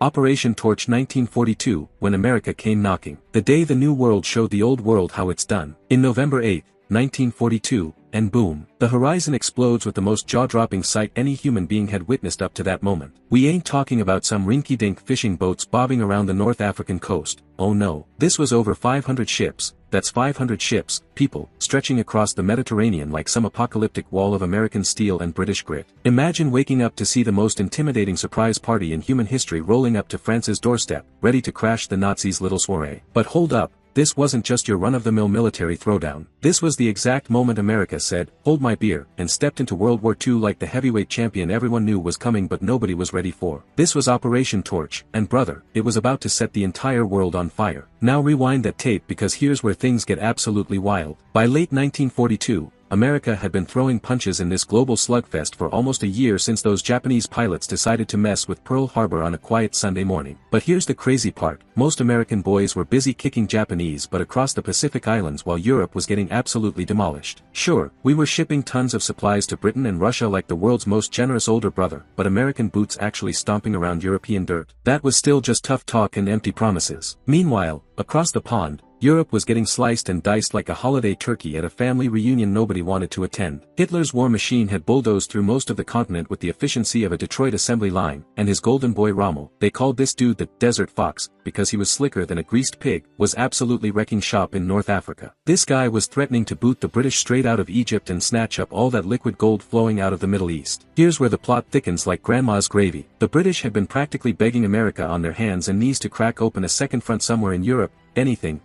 Operation Torch 1942, when America came knocking. The day the new world showed the old world how it's done. In November 8, 1942, and boom, the horizon explodes with the most jaw-dropping sight any human being had witnessed up to that moment. We ain't talking about some rinky-dink fishing boats bobbing around the North African coast. Oh no. This was over 500 ships, that's 500 ships, people, stretching across the Mediterranean like some apocalyptic wall of American steel and British grit. Imagine waking up to see the most intimidating surprise party in human history rolling up to France's doorstep, ready to crash the Nazis' little soiree. But hold up. This wasn't just your run-of-the-mill military throwdown. This was the exact moment America said, "Hold my beer," and stepped into World War II like the heavyweight champion everyone knew was coming but nobody was ready for. This was Operation Torch, and brother, it was about to set the entire world on fire. Now rewind that tape because here's where things get absolutely wild. By late 1942, America had been throwing punches in this global slugfest for almost a year since those Japanese pilots decided to mess with Pearl Harbor on a quiet Sunday morning. But here's the crazy part, most American boys were busy kicking Japanese butt across the Pacific Islands while Europe was getting absolutely demolished. Sure, we were shipping tons of supplies to Britain and Russia like the world's most generous older brother, but American boots actually stomping around European dirt. That was still just tough talk and empty promises. Meanwhile, across the pond, Europe was getting sliced and diced like a holiday turkey at a family reunion nobody wanted to attend. Hitler's war machine had bulldozed through most of the continent with the efficiency of a Detroit assembly line, and his golden boy Rommel, they called this dude the Desert Fox, because he was slicker than a greased pig, was absolutely wrecking shop in North Africa. This guy was threatening to boot the British straight out of Egypt and snatch up all that liquid gold flowing out of the Middle East. Here's where the plot thickens like grandma's gravy. The British had been practically begging America on their hands and knees to crack open a second front somewhere in Europe, anything,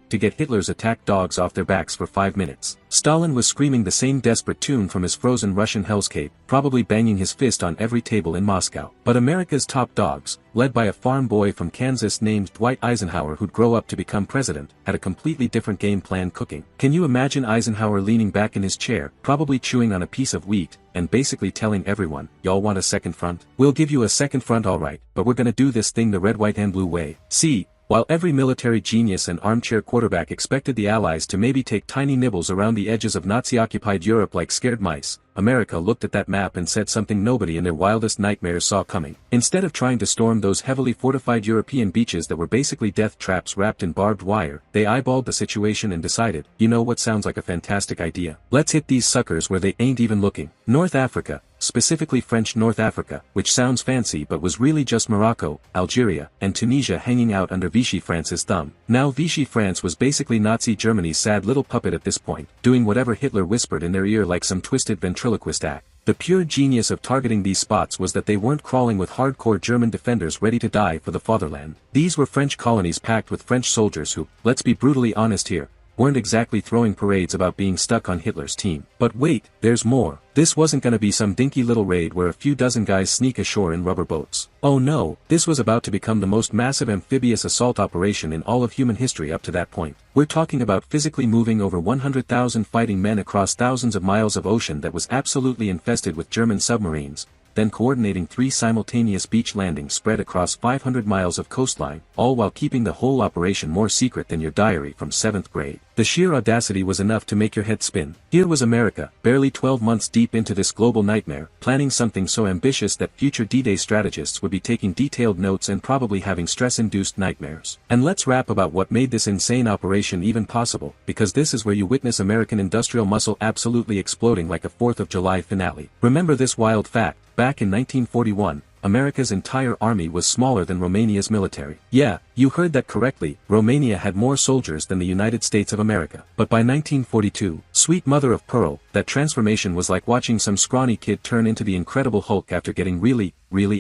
to get Hitler's attack dogs off their backs for 5 minutes. Stalin was screaming the same desperate tune from his frozen Russian hellscape, probably banging his fist on every table in Moscow. But America's top dogs, led by a farm boy from Kansas named Dwight Eisenhower who'd grow up to become president, had a completely different game plan cooking. Can you imagine Eisenhower leaning back in his chair, probably chewing on a piece of wheat, and basically telling everyone, "Y'all want a second front? We'll give you a second front alright, but we're gonna do this thing the red, white and blue way." See, while every military genius and armchair quarterback expected the Allies to maybe take tiny nibbles around the edges of Nazi-occupied Europe like scared mice, America looked at that map and said something nobody in their wildest nightmares saw coming. Instead of trying to storm those heavily fortified European beaches that were basically death traps wrapped in barbed wire, they eyeballed the situation and decided, you know what sounds like a fantastic idea? Let's hit these suckers where they ain't even looking. North Africa, specifically French North Africa, which sounds fancy but was really just Morocco, Algeria, and Tunisia hanging out under Vichy France's thumb. Now Vichy France was basically Nazi Germany's sad little puppet at this point, doing whatever Hitler whispered in their ear like some twisted ventriloquist act. The pure genius of targeting these spots was that they weren't crawling with hardcore German defenders ready to die for the fatherland. These were French colonies packed with French soldiers who, let's be brutally honest here, weren't exactly throwing parades about being stuck on Hitler's team. But wait, there's more. This wasn't gonna be some dinky little raid where a few dozen guys sneak ashore in rubber boats. Oh no, this was about to become the most massive amphibious assault operation in all of human history up to that point. We're talking about physically moving over 100,000 fighting men across thousands of miles of ocean that was absolutely infested with German submarines, then coordinating 3 simultaneous beach landings spread across 500 miles of coastline, all while keeping the whole operation more secret than your diary from 7th grade. The sheer audacity was enough to make your head spin. Here was America, barely 12 months deep into this global nightmare, planning something so ambitious that future D-Day strategists would be taking detailed notes and probably having stress-induced nightmares. And let's rap about what made this insane operation even possible, because this is where you witness American industrial muscle absolutely exploding like a 4th of July finale. Remember this wild fact. Back in 1941, America's entire army was smaller than Romania's military. Yeah, you heard that correctly, Romania had more soldiers than the United States of America. But by 1942, sweet mother of pearl, that transformation was like watching some scrawny kid turn into the Incredible Hulk after getting really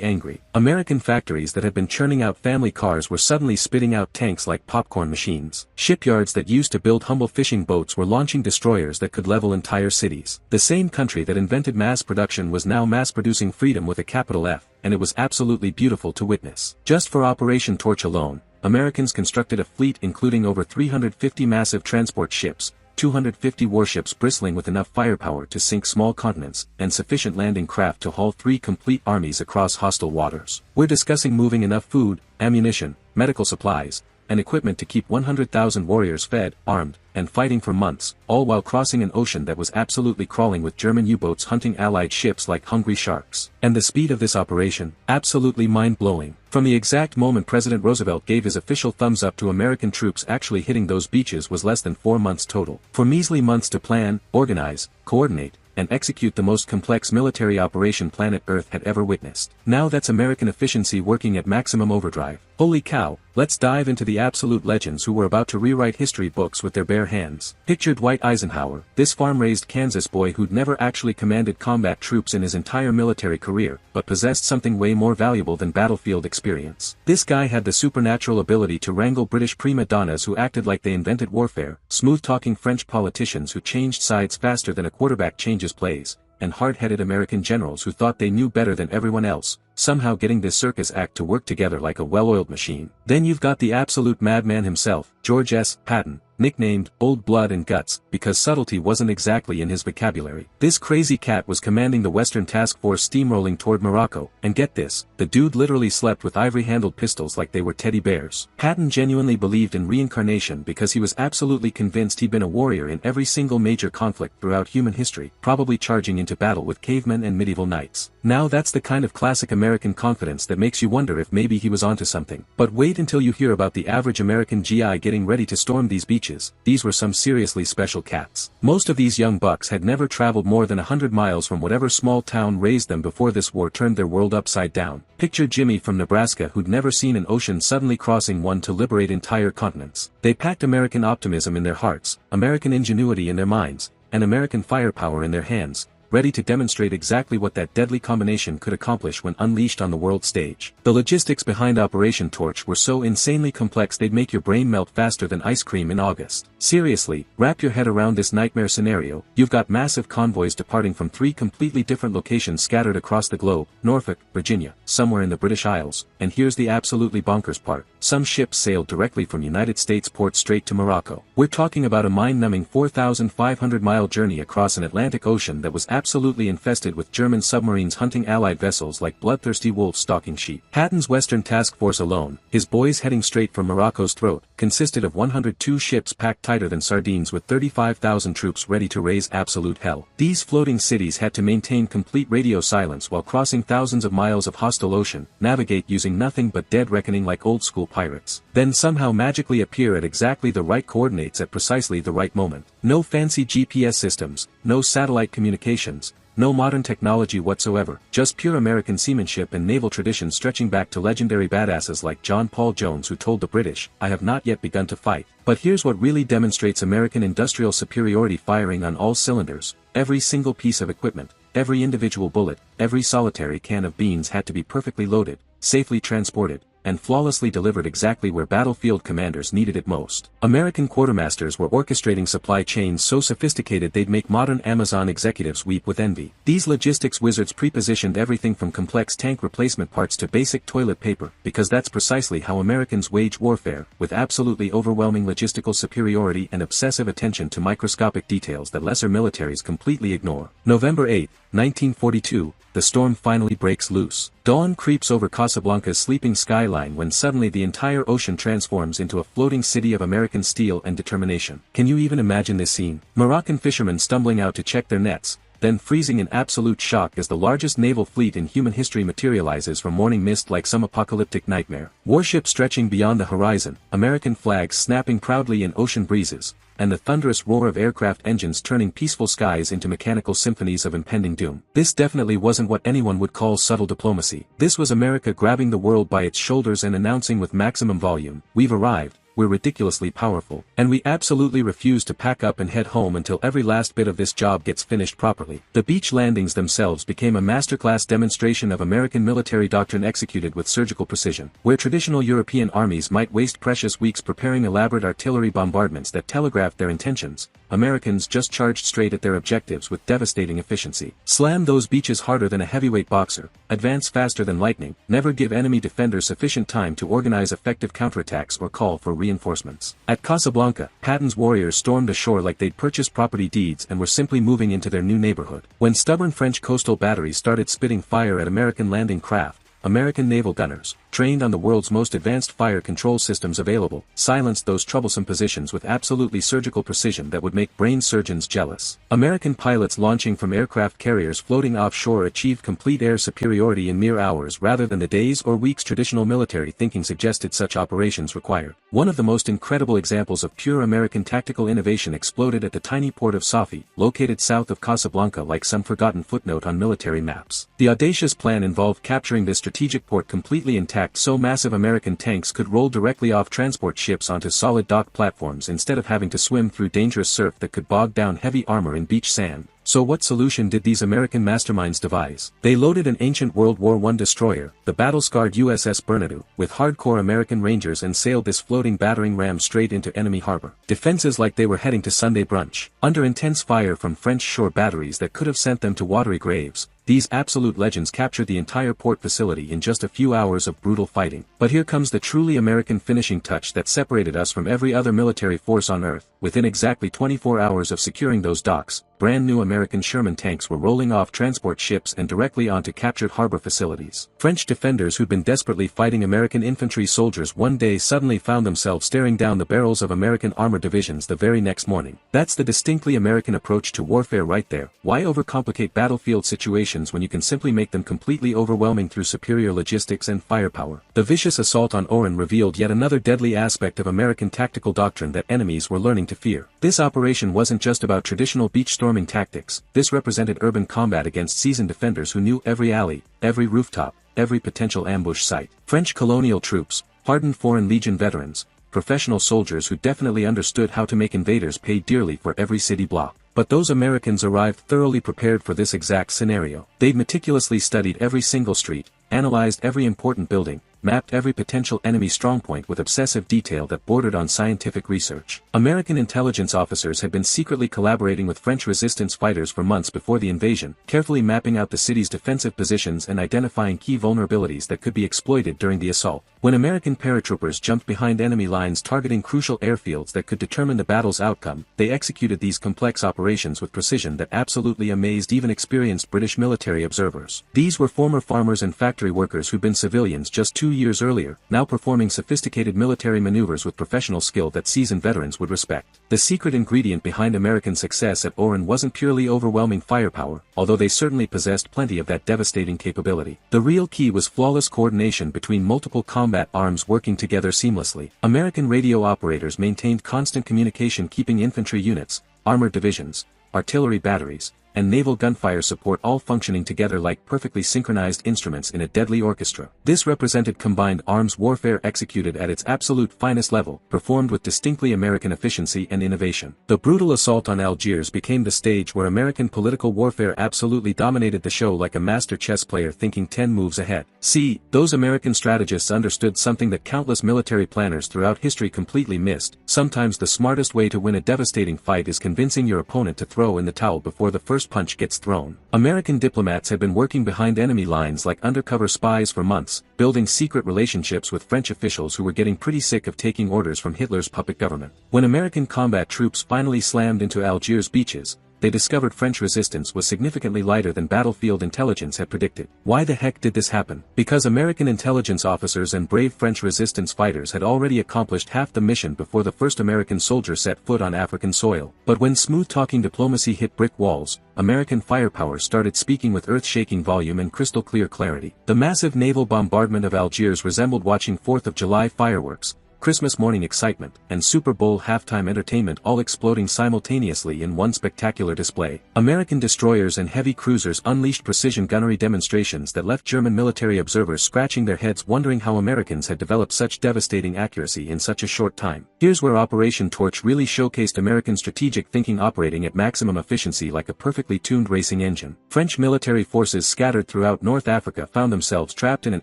angry. American factories that had been churning out family cars were suddenly spitting out tanks like popcorn machines. Shipyards that used to build humble fishing boats were launching destroyers that could level entire cities. The same country that invented mass production was now mass-producing freedom with a capital F, and it was absolutely beautiful to witness. Just for Operation Torch alone, Americans constructed a fleet including over 350 massive transport ships, 250 warships bristling with enough firepower to sink small continents, and sufficient landing craft to haul 3 complete armies across hostile waters. We're discussing moving enough food, ammunition, medical supplies, and equipment to keep 100,000 warriors fed, armed, and fighting for months, all while crossing an ocean that was absolutely crawling with German U-boats hunting Allied ships like hungry sharks. And the speed of this operation, absolutely mind-blowing. From the exact moment President Roosevelt gave his official thumbs up to American troops actually hitting those beaches was less than 4 months total. 4 measly months to plan, organize, coordinate, and execute the most complex military operation planet Earth had ever witnessed. Now that's American efficiency working at maximum overdrive. Holy cow, let's dive into the absolute legends who were about to rewrite history books with their bare hands. Picture Dwight Eisenhower, this farm-raised Kansas boy who'd never actually commanded combat troops in his entire military career, but possessed something way more valuable than battlefield experience. This guy had the supernatural ability to wrangle British prima donnas who acted like they invented warfare, smooth-talking French politicians who changed sides faster than a quarterback changes plays, and hard-headed American generals who thought they knew better than everyone else, somehow getting this circus act to work together like a well-oiled machine. Then you've got the absolute madman himself, George S. Patton, nicknamed Old Blood and Guts, because subtlety wasn't exactly in his vocabulary. This crazy cat was commanding the Western Task Force steamrolling toward Morocco, and get this, the dude literally slept with ivory-handled pistols like they were teddy bears. Patton genuinely believed in reincarnation because he was absolutely convinced he'd been a warrior in every single major conflict throughout human history, probably charging into battle with cavemen and medieval knights. Now that's the kind of classic American confidence that makes you wonder if maybe he was onto something. But wait until you hear about the average American GI getting ready to storm these beaches. These were some seriously special cats. Most of these young bucks had never traveled more than 100 miles from whatever small town raised them before this war turned their world upside down. Picture Jimmy from Nebraska who'd never seen an ocean suddenly crossing one to liberate entire continents. They packed American optimism in their hearts, American ingenuity in their minds, and American firepower in their hands, ready to demonstrate exactly what that deadly combination could accomplish when unleashed on the world stage. The logistics behind Operation Torch were so insanely complex they'd make your brain melt faster than ice cream in August. Seriously, wrap your head around this nightmare scenario. You've got massive convoys departing from 3 completely different locations scattered across the globe, Norfolk, Virginia, somewhere in the British Isles, and here's the absolutely bonkers part. Some ships sailed directly from United States ports straight to Morocco. We're talking about a mind-numbing 4,500-mile journey across an Atlantic Ocean that was absolutely infested with German submarines hunting Allied vessels like bloodthirsty wolves stalking sheep. Patton's Western Task Force alone, his boys heading straight for Morocco's throat, consisted of 102 ships packed tighter than sardines with 35,000 troops ready to raise absolute hell. These floating cities had to maintain complete radio silence while crossing thousands of miles of hostile ocean, navigate using nothing but dead reckoning like old-school pirates, then somehow magically appear at exactly the right coordinates at precisely the right moment. No fancy GPS systems, no satellite communications, no modern technology whatsoever, just pure American seamanship and naval tradition stretching back to legendary badasses like John Paul Jones who told the British, "I have not yet begun to fight." But here's what really demonstrates American industrial superiority firing on all cylinders. Every single piece of equipment, every individual bullet, every solitary can of beans had to be perfectly loaded, safely transported, and flawlessly delivered exactly where battlefield commanders needed it most. American quartermasters were orchestrating supply chains so sophisticated they'd make modern Amazon executives weep with envy. These logistics wizards prepositioned everything from complex tank replacement parts to basic toilet paper, because that's precisely how Americans wage warfare, with absolutely overwhelming logistical superiority and obsessive attention to microscopic details that lesser militaries completely ignore. November 8, 1942, the storm finally breaks loose. Dawn creeps over Casablanca's sleeping skyline when suddenly the entire ocean transforms into a floating city of American steel and determination. Can you even imagine this scene? Moroccan fishermen stumbling out to check their nets, then freezing in absolute shock as the largest naval fleet in human history materializes from morning mist like some apocalyptic nightmare. Warships stretching beyond the horizon, American flags snapping proudly in ocean breezes, and the thunderous roar of aircraft engines turning peaceful skies into mechanical symphonies of impending doom. This definitely wasn't what anyone would call subtle diplomacy. This was America grabbing the world by its shoulders and announcing with maximum volume, "We've arrived. We're ridiculously powerful, and we absolutely refuse to pack up and head home until every last bit of this job gets finished properly." The beach landings themselves became a masterclass demonstration of American military doctrine executed with surgical precision. Where traditional European armies might waste precious weeks preparing elaborate artillery bombardments that telegraphed their intentions, Americans just charged straight at their objectives with devastating efficiency. Slam those beaches harder than a heavyweight boxer, advance faster than lightning, never give enemy defenders sufficient time to organize effective counterattacks or call for reinforcements. At Casablanca, Patton's warriors stormed ashore like they'd purchased property deeds and were simply moving into their new neighborhood. When stubborn French coastal batteries started spitting fire at American landing craft, American naval gunners, trained on the world's most advanced fire control systems available, silenced those troublesome positions with absolutely surgical precision that would make brain surgeons jealous. American pilots launching from aircraft carriers floating offshore achieved complete air superiority in mere hours rather than the days or weeks traditional military thinking suggested such operations required. One of the most incredible examples of pure American tactical innovation exploded at the tiny port of Safi, located south of Casablanca like some forgotten footnote on military maps. The audacious plan involved capturing this strategic port completely intact so massive American tanks could roll directly off transport ships onto solid dock platforms instead of having to swim through dangerous surf that could bog down heavy armor in beach sand. So what solution did these American masterminds devise? They loaded an ancient World War I destroyer, the battle-scarred USS Bernadou, with hardcore American Rangers and sailed this floating battering ram straight into enemy harbor. Defenses like they were heading to Sunday brunch. Under intense fire from French shore batteries that could have sent them to watery graves, these absolute legends captured the entire port facility in just a few hours of brutal fighting. But here comes the truly American finishing touch that separated us from every other military force on Earth. Within exactly 24 hours of securing those docks, brand new American Sherman tanks were rolling off transport ships and directly onto captured harbor facilities. French defenders who'd been desperately fighting American infantry soldiers one day suddenly found themselves staring down the barrels of American armored divisions the very next morning. That's the distinctly American approach to warfare right there. Why overcomplicate battlefield situations when you can simply make them completely overwhelming through superior logistics and firepower? The vicious assault on Oran revealed yet another deadly aspect of American tactical doctrine that enemies were learning to fear. This operation wasn't just about traditional beach storming tactics, this represented urban combat against seasoned defenders who knew every alley, every rooftop, every potential ambush site. French colonial troops, hardened Foreign Legion veterans, professional soldiers who definitely understood how to make invaders pay dearly for every city block. But those Americans arrived thoroughly prepared for this exact scenario. They'd meticulously studied every single street, analyzed every important building, mapped every potential enemy strongpoint with obsessive detail that bordered on scientific research. American intelligence officers had been secretly collaborating with French resistance fighters for months before the invasion, carefully mapping out the city's defensive positions and identifying key vulnerabilities that could be exploited during the assault. When American paratroopers jumped behind enemy lines targeting crucial airfields that could determine the battle's outcome, they executed these complex operations with precision that absolutely amazed even experienced British military observers. These were former farmers and factory workers who'd been civilians just 2 years earlier, now performing sophisticated military maneuvers with professional skill that seasoned veterans would respect. The secret ingredient behind American success at Oran wasn't purely overwhelming firepower, although they certainly possessed plenty of that devastating capability. The real key was flawless coordination between multiple combat arms working together seamlessly. American radio operators maintained constant communication, keeping infantry units, armored divisions, artillery batteries, and naval gunfire support all functioning together like perfectly synchronized instruments in a deadly orchestra. This represented combined arms warfare executed at its absolute finest level, performed with distinctly American efficiency and innovation. The brutal assault on Algiers became the stage where American political warfare absolutely dominated the show like a master chess player thinking 10 moves ahead. See, those American strategists understood something that countless military planners throughout history completely missed. Sometimes the smartest way to win a devastating fight is convincing your opponent to throw in the towel before the first punch gets thrown. American diplomats had been working behind enemy lines like undercover spies for months, building secret relationships with French officials who were getting pretty sick of taking orders from Hitler's puppet government. When American combat troops finally slammed into Algiers beaches, they discovered French resistance was significantly lighter than battlefield intelligence had predicted. Why the heck did this happen? Because American intelligence officers and brave French resistance fighters had already accomplished half the mission before the first American soldier set foot on African soil. But when smooth-talking diplomacy hit brick walls, American firepower started speaking with earth-shaking volume and crystal-clear clarity. The massive naval bombardment of Algiers resembled watching 4th of July fireworks, Christmas morning excitement, and Super Bowl halftime entertainment all exploding simultaneously in one spectacular display. American destroyers and heavy cruisers unleashed precision gunnery demonstrations that left German military observers scratching their heads wondering how Americans had developed such devastating accuracy in such a short time. Here's where Operation Torch really showcased American strategic thinking operating at maximum efficiency like a perfectly tuned racing engine. French military forces scattered throughout North Africa found themselves trapped in an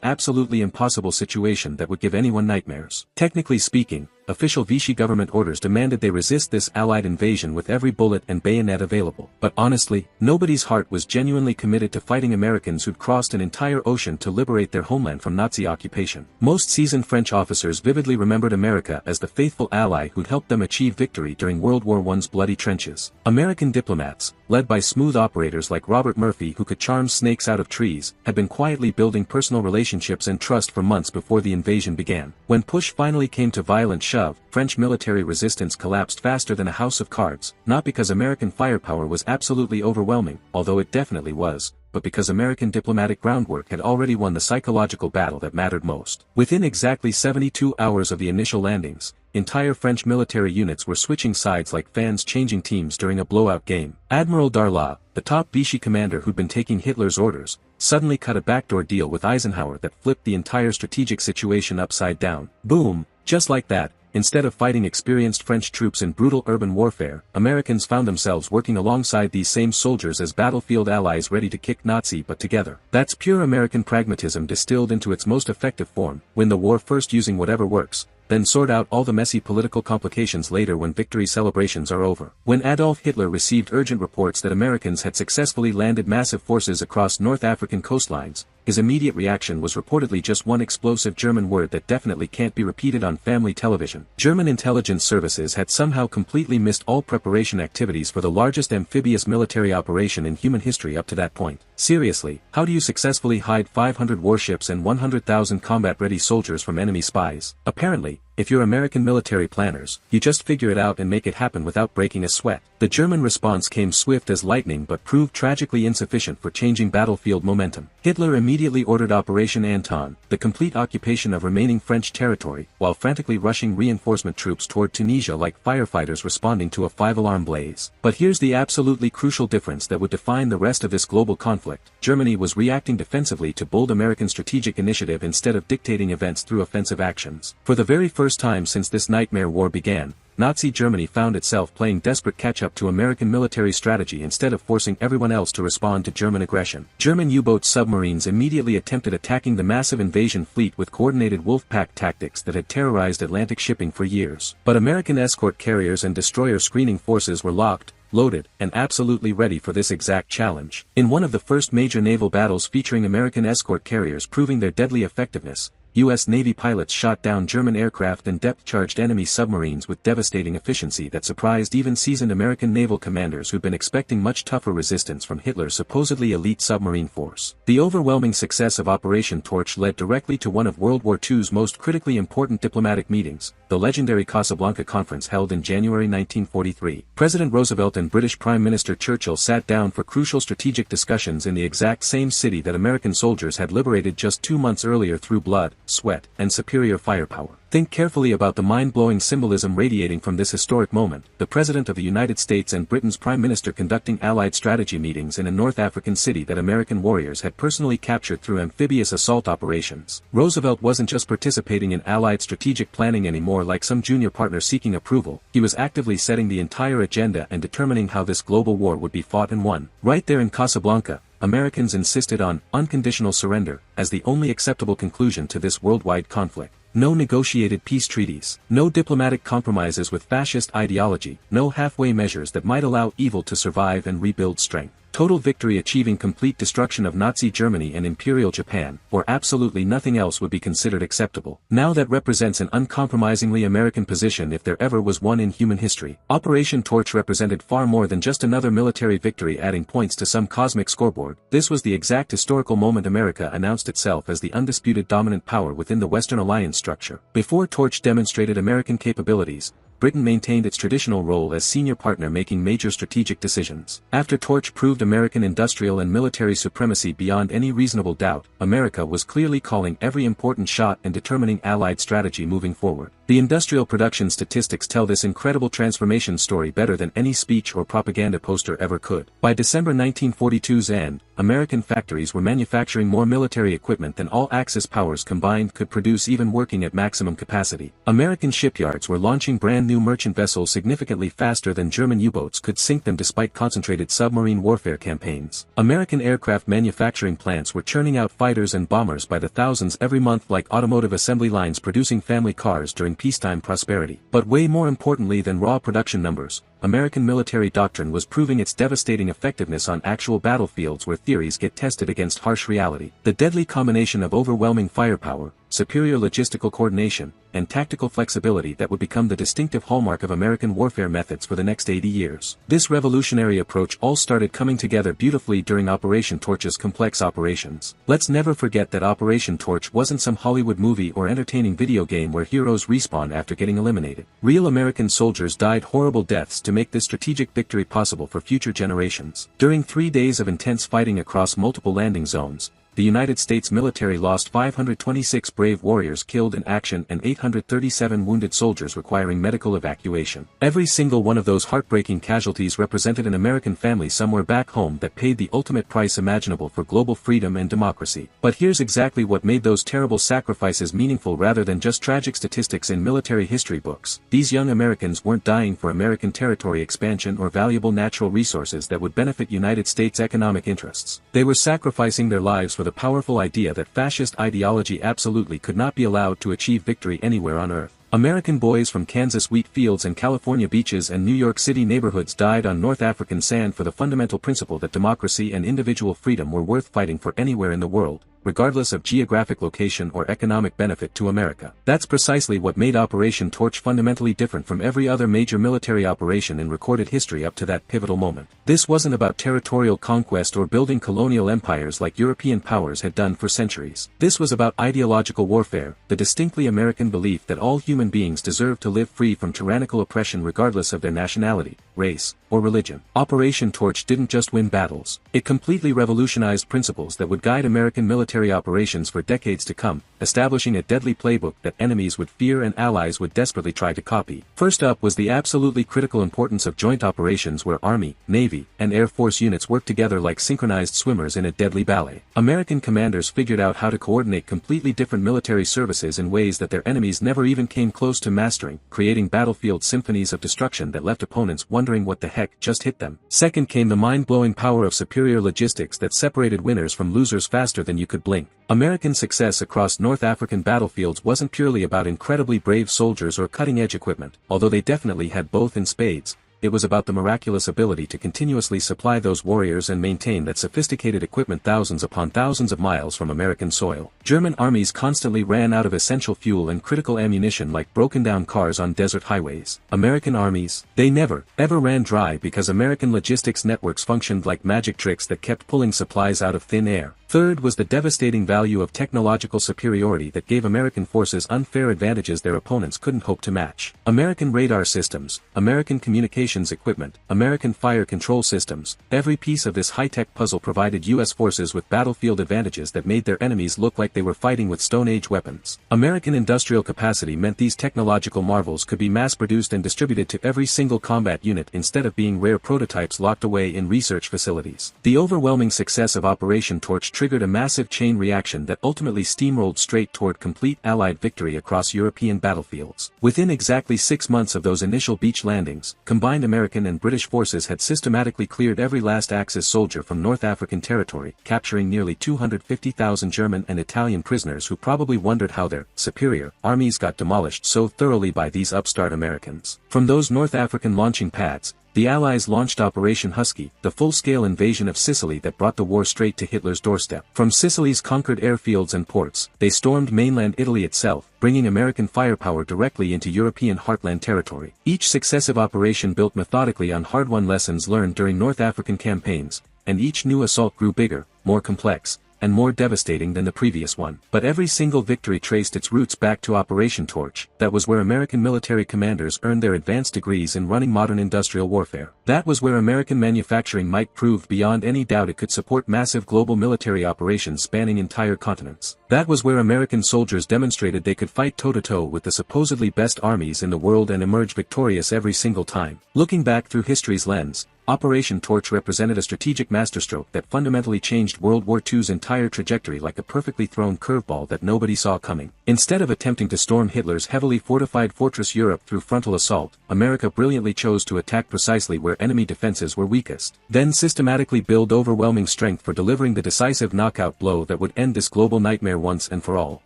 absolutely impossible situation that would give anyone nightmares. Technically speaking, official Vichy government orders demanded they resist this Allied invasion with every bullet and bayonet available. But honestly, nobody's heart was genuinely committed to fighting Americans who'd crossed an entire ocean to liberate their homeland from Nazi occupation. Most seasoned French officers vividly remembered America as the faithful ally who'd helped them achieve victory during World War I's bloody trenches. American diplomats, led by smooth operators like Robert Murphy who could charm snakes out of trees, had been quietly building personal relationships and trust for months before the invasion began. When push finally came to violent shove, French military resistance collapsed faster than a house of cards, not because American firepower was absolutely overwhelming, although it definitely was, but because American diplomatic groundwork had already won the psychological battle that mattered most. Within exactly 72 hours of the initial landings, entire French military units were switching sides like fans changing teams during a blowout game. Admiral Darlat, the top Vichy commander who'd been taking Hitler's orders, suddenly cut a backdoor deal with Eisenhower that flipped the entire strategic situation upside down. Boom! Just like that, instead of fighting experienced French troops in brutal urban warfare, Americans found themselves working alongside these same soldiers as battlefield allies ready to kick Nazi butt together. That's pure American pragmatism distilled into its most effective form: win the war first using whatever works, then sort out all the messy political complications later when victory celebrations are over. When Adolf Hitler received urgent reports that Americans had successfully landed massive forces across North African coastlines, his immediate reaction was reportedly just one explosive German word that definitely can't be repeated on family television. German intelligence services had somehow completely missed all preparation activities for the largest amphibious military operation in human history up to that point. Seriously, how do you successfully hide 500 warships and 100,000 combat-ready soldiers from enemy spies? Apparently, if you're American military planners, you just figure it out and make it happen without breaking a sweat. The German response came swift as lightning but proved tragically insufficient for changing battlefield momentum. Hitler immediately ordered Operation Anton, the complete occupation of remaining French territory, while frantically rushing reinforcement troops toward Tunisia like firefighters responding to a five-alarm blaze. But here's the absolutely crucial difference that would define the rest of this global conflict. Germany was reacting defensively to bold American strategic initiative instead of dictating events through offensive actions. For the very first time since this nightmare war began, Nazi Germany found itself playing desperate catch-up to American military strategy instead of forcing everyone else to respond to German aggression. German U-boat submarines immediately attempted attacking the massive invasion fleet with coordinated wolf-pack tactics that had terrorized Atlantic shipping for years. But American escort carriers and destroyer screening forces were locked, loaded, and absolutely ready for this exact challenge. In one of the first major naval battles featuring American escort carriers proving their deadly effectiveness, U.S. Navy pilots shot down German aircraft and depth-charged enemy submarines with devastating efficiency that surprised even seasoned American naval commanders who'd been expecting much tougher resistance from Hitler's supposedly elite submarine force. The overwhelming success of Operation Torch led directly to one of World War II's most critically important diplomatic meetings, the legendary Casablanca Conference held in January 1943. President Roosevelt and British Prime Minister Churchill sat down for crucial strategic discussions in the exact same city that American soldiers had liberated just 2 months earlier through blood, sweat, and superior firepower. Think carefully about the mind-blowing symbolism radiating from this historic moment: the President of the United States and Britain's Prime Minister conducting Allied strategy meetings in a North African city that American warriors had personally captured through amphibious assault operations. Roosevelt wasn't just participating in Allied strategic planning anymore like some junior partner seeking approval, he was actively setting the entire agenda and determining how this global war would be fought and won. Right there in Casablanca, Americans insisted on unconditional surrender as the only acceptable conclusion to this worldwide conflict. No negotiated peace treaties, no diplomatic compromises with fascist ideology, no halfway measures that might allow evil to survive and rebuild strength. Total victory achieving complete destruction of Nazi Germany and Imperial Japan, or absolutely nothing else would be considered acceptable. Now that represents an uncompromisingly American position if there ever was one in human history. Operation Torch represented far more than just another military victory adding points to some cosmic scoreboard. This was the exact historical moment America announced itself as the undisputed dominant power within the Western alliance structure. Before Torch demonstrated American capabilities, Britain maintained its traditional role as senior partner making major strategic decisions. After Torch proved American industrial and military supremacy beyond any reasonable doubt, America was clearly calling every important shot and determining Allied strategy moving forward. The industrial production statistics tell this incredible transformation story better than any speech or propaganda poster ever could. By December 1942's end, American factories were manufacturing more military equipment than all Axis powers combined could produce even working at maximum capacity. American shipyards were launching brand new merchant vessels significantly faster than German U-boats could sink them despite concentrated submarine warfare campaigns. American aircraft manufacturing plants were churning out fighters and bombers by the thousands every month like automotive assembly lines producing family cars during peacetime prosperity. But way more importantly than raw production numbers, American military doctrine was proving its devastating effectiveness on actual battlefields where theories get tested against harsh reality. The deadly combination of overwhelming firepower, superior logistical coordination, and tactical flexibility that would become the distinctive hallmark of American warfare methods for the next 80 years. This revolutionary approach all started coming together beautifully during Operation Torch's complex operations. Let's never forget that Operation Torch wasn't some Hollywood movie or entertaining video game where heroes respawn after getting eliminated. Real American soldiers died horrible deaths to make this strategic victory possible for future generations. During 3 days of intense fighting across multiple landing zones, the United States military lost 526 brave warriors killed in action and 837 wounded soldiers requiring medical evacuation. Every single one of those heartbreaking casualties represented an American family somewhere back home that paid the ultimate price imaginable for global freedom and democracy. But here's exactly what made those terrible sacrifices meaningful rather than just tragic statistics in military history books. These young Americans weren't dying for American territory expansion or valuable natural resources that would benefit United States economic interests. They were sacrificing their lives for the powerful idea that fascist ideology absolutely could not be allowed to achieve victory anywhere on Earth. American boys from Kansas wheat fields and California beaches and New York City neighborhoods died on North African sand for the fundamental principle that democracy and individual freedom were worth fighting for anywhere in the world, regardless of geographic location or economic benefit to America. That's precisely what made Operation Torch fundamentally different from every other major military operation in recorded history up to that pivotal moment. This wasn't about territorial conquest or building colonial empires like European powers had done for centuries. This was about ideological warfare, the distinctly American belief that all human beings deserve to live free from tyrannical oppression regardless of their nationality, race, or religion. Operation Torch didn't just win battles. It completely revolutionized principles that would guide American military operations for decades to come, establishing a deadly playbook that enemies would fear and allies would desperately try to copy. First up was the absolutely critical importance of joint operations where Army, Navy, and Air Force units worked together like synchronized swimmers in a deadly ballet. American commanders figured out how to coordinate completely different military services in ways that their enemies never even came close to mastering, creating battlefield symphonies of destruction that left opponents wondering what the heck just hit them. Second came the mind-blowing power of superior logistics that separated winners from losers faster than you could blink. American success across North African battlefields wasn't purely about incredibly brave soldiers or cutting-edge equipment, although they definitely had both in spades. It was about the miraculous ability to continuously supply those warriors and maintain that sophisticated equipment thousands upon thousands of miles from American soil. German armies constantly ran out of essential fuel and critical ammunition like broken-down cars on desert highways. American armies, they never, ever ran dry because American logistics networks functioned like magic tricks that kept pulling supplies out of thin air. Third was the devastating value of technological superiority that gave American forces unfair advantages their opponents couldn't hope to match. American radar systems, American communications equipment, American fire control systems, every piece of this high-tech puzzle provided U.S. forces with battlefield advantages that made their enemies look like they were fighting with Stone Age weapons. American industrial capacity meant these technological marvels could be mass-produced and distributed to every single combat unit instead of being rare prototypes locked away in research facilities. The overwhelming success of Operation Torch triggered a massive chain reaction that ultimately steamrolled straight toward complete Allied victory across European battlefields. Within exactly 6 months of those initial beach landings, combined American and British forces had systematically cleared every last Axis soldier from North African territory, capturing nearly 250,000 German and Italian prisoners who probably wondered how their superior armies got demolished so thoroughly by these upstart Americans. From those North African launching pads, the Allies launched Operation Husky, the full-scale invasion of Sicily that brought the war straight to Hitler's doorstep. From Sicily's conquered airfields and ports, they stormed mainland Italy itself, bringing American firepower directly into European heartland territory. Each successive operation built methodically on hard-won lessons learned during North African campaigns, and each new assault grew bigger, more complex, and more devastating than the previous one. But every single victory traced its roots back to Operation Torch. That was where American military commanders earned their advanced degrees in running modern industrial warfare. That was where American manufacturing might prove beyond any doubt it could support massive global military operations spanning entire continents. That was where American soldiers demonstrated they could fight toe-to-toe with the supposedly best armies in the world and emerge victorious every single time. Looking back through history's lens, Operation Torch represented a strategic masterstroke that fundamentally changed World War II's entire trajectory like a perfectly thrown curveball that nobody saw coming. Instead of attempting to storm Hitler's heavily fortified fortress Europe through frontal assault, America brilliantly chose to attack precisely where enemy defenses were weakest, then systematically build overwhelming strength for delivering the decisive knockout blow that would end this global nightmare once and for all.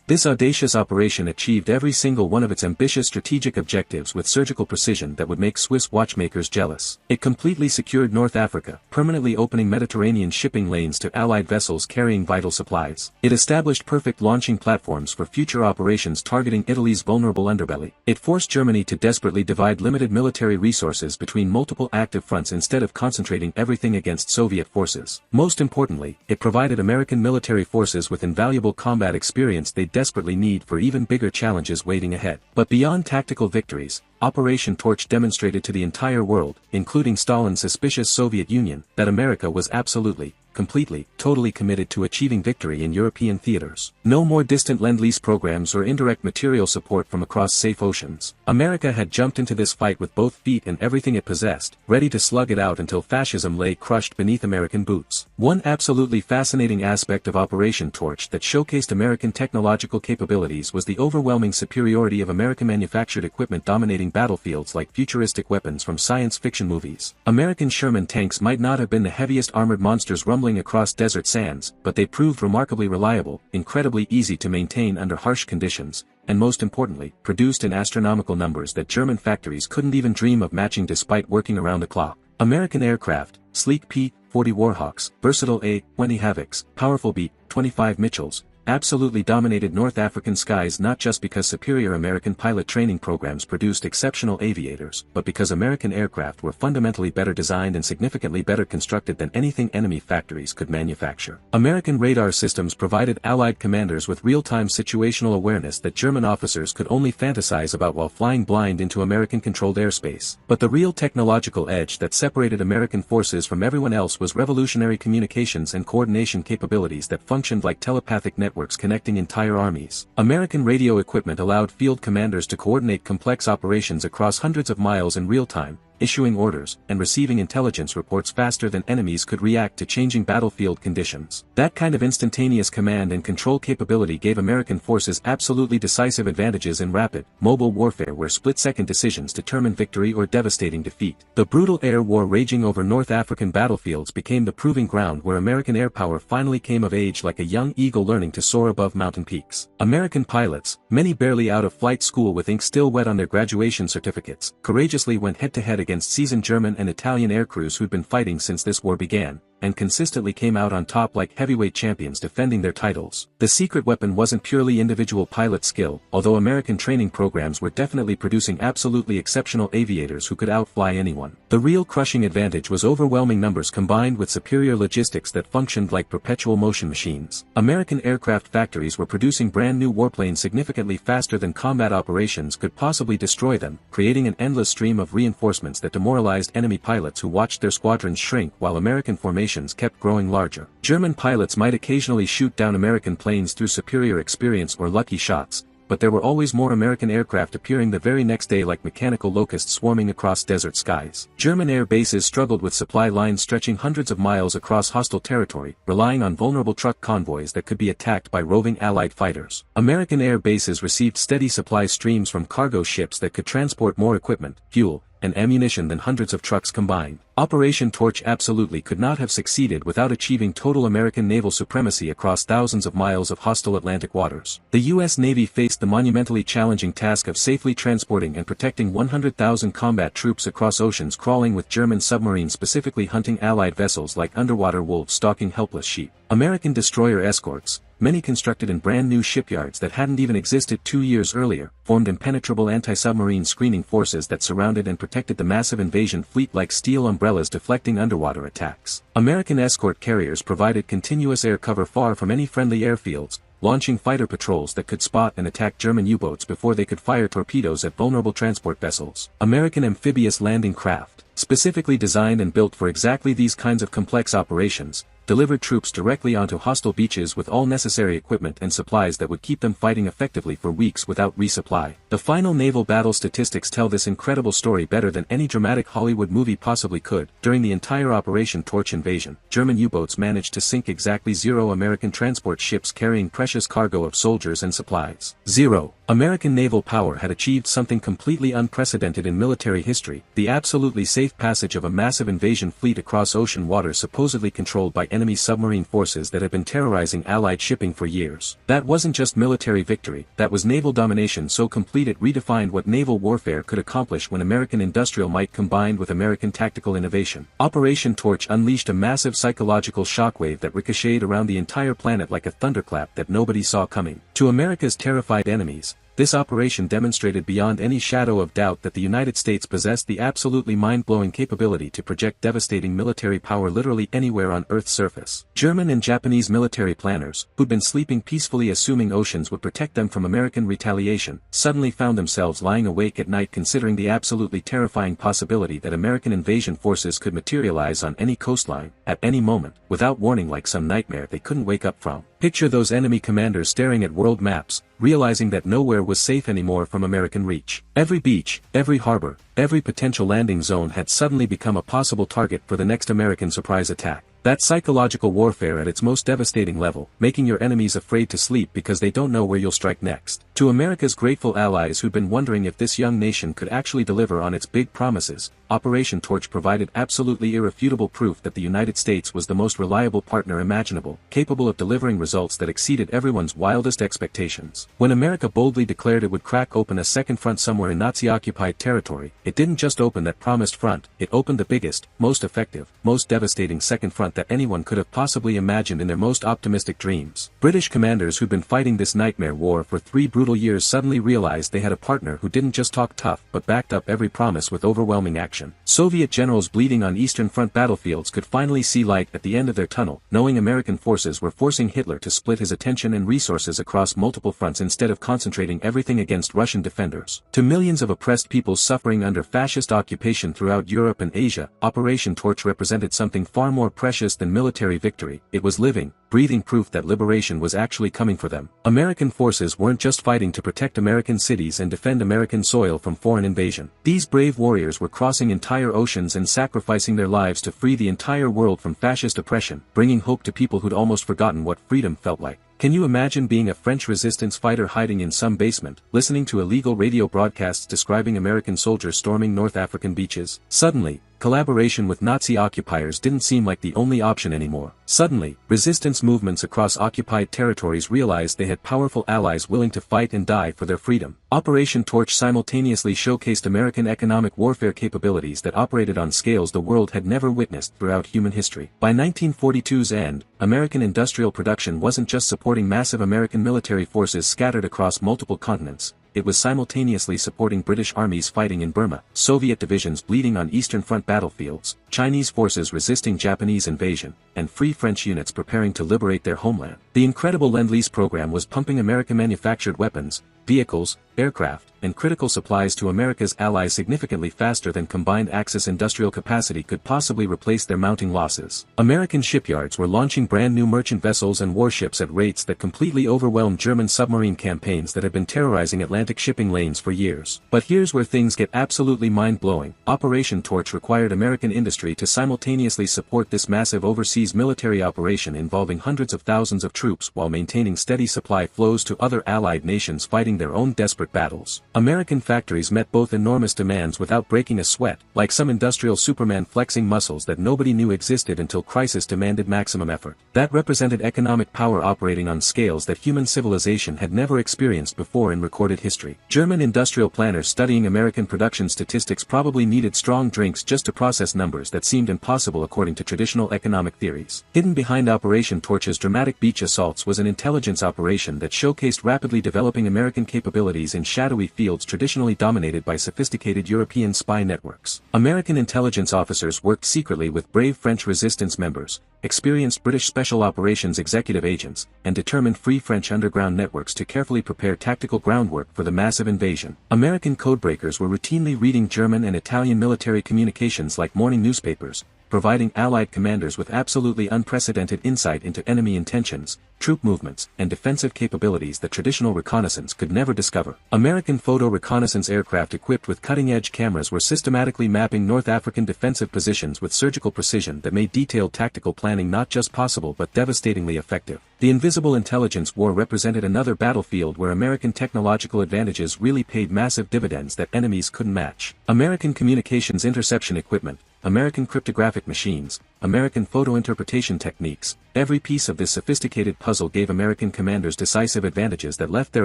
This audacious operation achieved every single one of its ambitious strategic objectives with surgical precision that would make Swiss watchmakers jealous. It completely secured North Africa, permanently opening Mediterranean shipping lanes to Allied vessels carrying vital supplies. It established perfect launching platforms for future operations targeting Italy's vulnerable underbelly. It forced Germany to desperately divide limited military resources between multiple active fronts instead of concentrating everything against Soviet forces. Most importantly, it provided American military forces with invaluable combat experience they desperately need for even bigger challenges waiting ahead. But beyond tactical victories, Operation Torch demonstrated to the entire world, including Stalin's suspicious Soviet Union, that America was absolutely, completely, totally committed to achieving victory in European theaters. No more distant Lend-Lease programs or indirect material support from across safe oceans. America had jumped into this fight with both feet and everything it possessed, ready to slug it out until fascism lay crushed beneath American boots. One absolutely fascinating aspect of Operation Torch that showcased American technological capabilities was the overwhelming superiority of American-manufactured equipment dominating battlefields like futuristic weapons from science fiction movies. American Sherman tanks might not have been the heaviest armored monsters rumbling across desert sands, but they proved remarkably reliable, incredibly easy to maintain under harsh conditions, and most importantly, produced in astronomical numbers that German factories couldn't even dream of matching despite working around the clock. American aircraft, sleek P-40 Warhawks, versatile A-20 Havocs, powerful B-25 Mitchells, absolutely dominated North African skies not just because superior American pilot training programs produced exceptional aviators, but because American aircraft were fundamentally better designed and significantly better constructed than anything enemy factories could manufacture. American radar systems provided Allied commanders with real-time situational awareness that German officers could only fantasize about while flying blind into American-controlled airspace. But the real technological edge that separated American forces from everyone else was revolutionary communications and coordination capabilities that functioned like telepathic networks connecting entire armies. American radio equipment allowed field commanders to coordinate complex operations across hundreds of miles in real time, issuing orders and receiving intelligence reports faster than enemies could react to changing battlefield conditions. That kind of instantaneous command and control capability gave American forces absolutely decisive advantages in rapid, mobile warfare where split-second decisions determined victory or devastating defeat. The brutal air war raging over North African battlefields became the proving ground where American air power finally came of age like a young eagle learning to soar above mountain peaks. American pilots, many barely out of flight school with ink still wet on their graduation certificates, courageously went head-to-head against seasoned German and Italian aircrews who'd been fighting since this war began, and consistently came out on top like heavyweight champions defending their titles. The secret weapon wasn't purely individual pilot skill, although American training programs were definitely producing absolutely exceptional aviators who could outfly anyone. The real crushing advantage was overwhelming numbers combined with superior logistics that functioned like perpetual motion machines. American aircraft factories were producing brand new warplanes significantly faster than combat operations could possibly destroy them, creating an endless stream of reinforcements that demoralized enemy pilots who watched their squadrons shrink while American formations kept growing larger. German pilots might occasionally shoot down American planes through superior experience or lucky shots, but there were always more American aircraft appearing the very next day like mechanical locusts swarming across desert skies. German air bases struggled with supply lines stretching hundreds of miles across hostile territory, relying on vulnerable truck convoys that could be attacked by roving Allied fighters. American air bases received steady supply streams from cargo ships that could transport more equipment, fuel, and ammunition than hundreds of trucks combined. Operation Torch absolutely could not have succeeded without achieving total American naval supremacy across thousands of miles of hostile Atlantic waters. The U.S. Navy faced the monumentally challenging task of safely transporting and protecting 100,000 combat troops across oceans crawling with German submarines specifically hunting Allied vessels like underwater wolves stalking helpless sheep. American destroyer escorts, many constructed in brand-new shipyards that hadn't even existed 2 years earlier, formed impenetrable anti-submarine screening forces that surrounded and protected the massive invasion fleet like steel umbrellas deflecting underwater attacks. American escort carriers provided continuous air cover far from any friendly airfields, launching fighter patrols that could spot and attack German U-boats before they could fire torpedoes at vulnerable transport vessels. American amphibious landing craft, specifically designed and built for exactly these kinds of complex operations, delivered troops directly onto hostile beaches with all necessary equipment and supplies that would keep them fighting effectively for weeks without resupply. The final naval battle statistics tell this incredible story better than any dramatic Hollywood movie possibly could. During the entire Operation Torch invasion, German U-boats managed to sink exactly 0 American transport ships carrying precious cargo of soldiers and supplies. 0. American naval power had achieved something completely unprecedented in military history, the absolutely safe passage of a massive invasion fleet across ocean waters supposedly controlled by enemy submarine forces that had been terrorizing Allied shipping for years. That wasn't just military victory, that was naval domination so complete it redefined what naval warfare could accomplish when American industrial might combined with American tactical innovation. Operation Torch unleashed a massive psychological shockwave that ricocheted around the entire planet like a thunderclap that nobody saw coming. To America's terrified enemies, this operation demonstrated beyond any shadow of doubt that the United States possessed the absolutely mind-blowing capability to project devastating military power literally anywhere on Earth's surface. German and Japanese military planners, who'd been sleeping peacefully assuming oceans would protect them from American retaliation, suddenly found themselves lying awake at night considering the absolutely terrifying possibility that American invasion forces could materialize on any coastline, at any moment, without warning like some nightmare they couldn't wake up from. Picture those enemy commanders staring at world maps, realizing that nowhere was safe anymore from American reach. Every beach, every harbor, every potential landing zone had suddenly become a possible target for the next American surprise attack. That's psychological warfare at its most devastating level, making your enemies afraid to sleep because they don't know where you'll strike next. To America's grateful allies who'd been wondering if this young nation could actually deliver on its big promises, Operation Torch provided absolutely irrefutable proof that the United States was the most reliable partner imaginable, capable of delivering results that exceeded everyone's wildest expectations. When America boldly declared it would crack open a second front somewhere in Nazi-occupied territory, it didn't just open that promised front, it opened the biggest, most effective, most devastating second front that anyone could have possibly imagined in their most optimistic dreams. British commanders who'd been fighting this nightmare war for 3 brutal years suddenly realized they had a partner who didn't just talk tough but backed up every promise with overwhelming action. Soviet generals bleeding on Eastern Front battlefields could finally see light at the end of their tunnel, knowing American forces were forcing Hitler to split his attention and resources across multiple fronts instead of concentrating everything against Russian defenders. To millions of oppressed people suffering under fascist occupation throughout Europe and Asia, Operation Torch represented something far more precious than military victory. It was living, breathing proof that liberation was actually coming for them. American forces weren't just fighting to protect American cities and defend American soil from foreign invasion. These brave warriors were crossing entire oceans and sacrificing their lives to free the entire world from fascist oppression, bringing hope to people who'd almost forgotten what freedom felt like. Can you imagine being a French resistance fighter hiding in some basement, listening to illegal radio broadcasts describing American soldiers storming North African beaches? Suddenly, collaboration with Nazi occupiers didn't seem like the only option anymore. Suddenly, resistance movements across occupied territories realized they had powerful allies willing to fight and die for their freedom. Operation Torch simultaneously showcased American economic warfare capabilities that operated on scales the world had never witnessed throughout human history. By 1942's end, American industrial production wasn't just supporting massive American military forces scattered across multiple continents. It was simultaneously supporting British armies fighting in Burma, Soviet divisions bleeding on Eastern Front battlefields, Chinese forces resisting Japanese invasion, and Free French units preparing to liberate their homeland. The incredible Lend-Lease program was pumping American-manufactured weapons, vehicles, aircraft, and critical supplies to America's allies significantly faster than combined Axis industrial capacity could possibly replace their mounting losses. American shipyards were launching brand new merchant vessels and warships at rates that completely overwhelmed German submarine campaigns that had been terrorizing Atlantic shipping lanes for years. But here's where things get absolutely mind-blowing. Operation Torch required American industry to simultaneously support this massive overseas military operation involving hundreds of thousands of troops while maintaining steady supply flows to other allied nations fighting their own desperate battles. American factories met both enormous demands without breaking a sweat, like some industrial Superman flexing muscles that nobody knew existed until crisis demanded maximum effort. That represented economic power operating on scales that human civilization had never experienced before in recorded history. German industrial planners studying American production statistics probably needed strong drinks just to process numbers that seemed impossible according to traditional economic theories. Hidden behind Operation Torch's dramatic beach assaults was an intelligence operation that showcased rapidly developing American capabilities in shadowy fields traditionally dominated by sophisticated European spy networks. American intelligence officers worked secretly with brave French resistance members, experienced British Special Operations executive agents, and determined Free French underground networks to carefully prepare tactical groundwork for the massive invasion. American codebreakers were routinely reading German and Italian military communications like morning newspapers, providing Allied commanders with absolutely unprecedented insight into enemy intentions, troop movements, and defensive capabilities that traditional reconnaissance could never discover. American photo reconnaissance aircraft equipped with cutting-edge cameras were systematically mapping North African defensive positions with surgical precision that made detailed tactical planning not just possible but devastatingly effective. The invisible intelligence war represented another battlefield where American technological advantages really paid massive dividends that enemies couldn't match. American communications interception equipment, American cryptographic machines, American photo interpretation techniques, every piece of this sophisticated puzzle gave American commanders decisive advantages that left their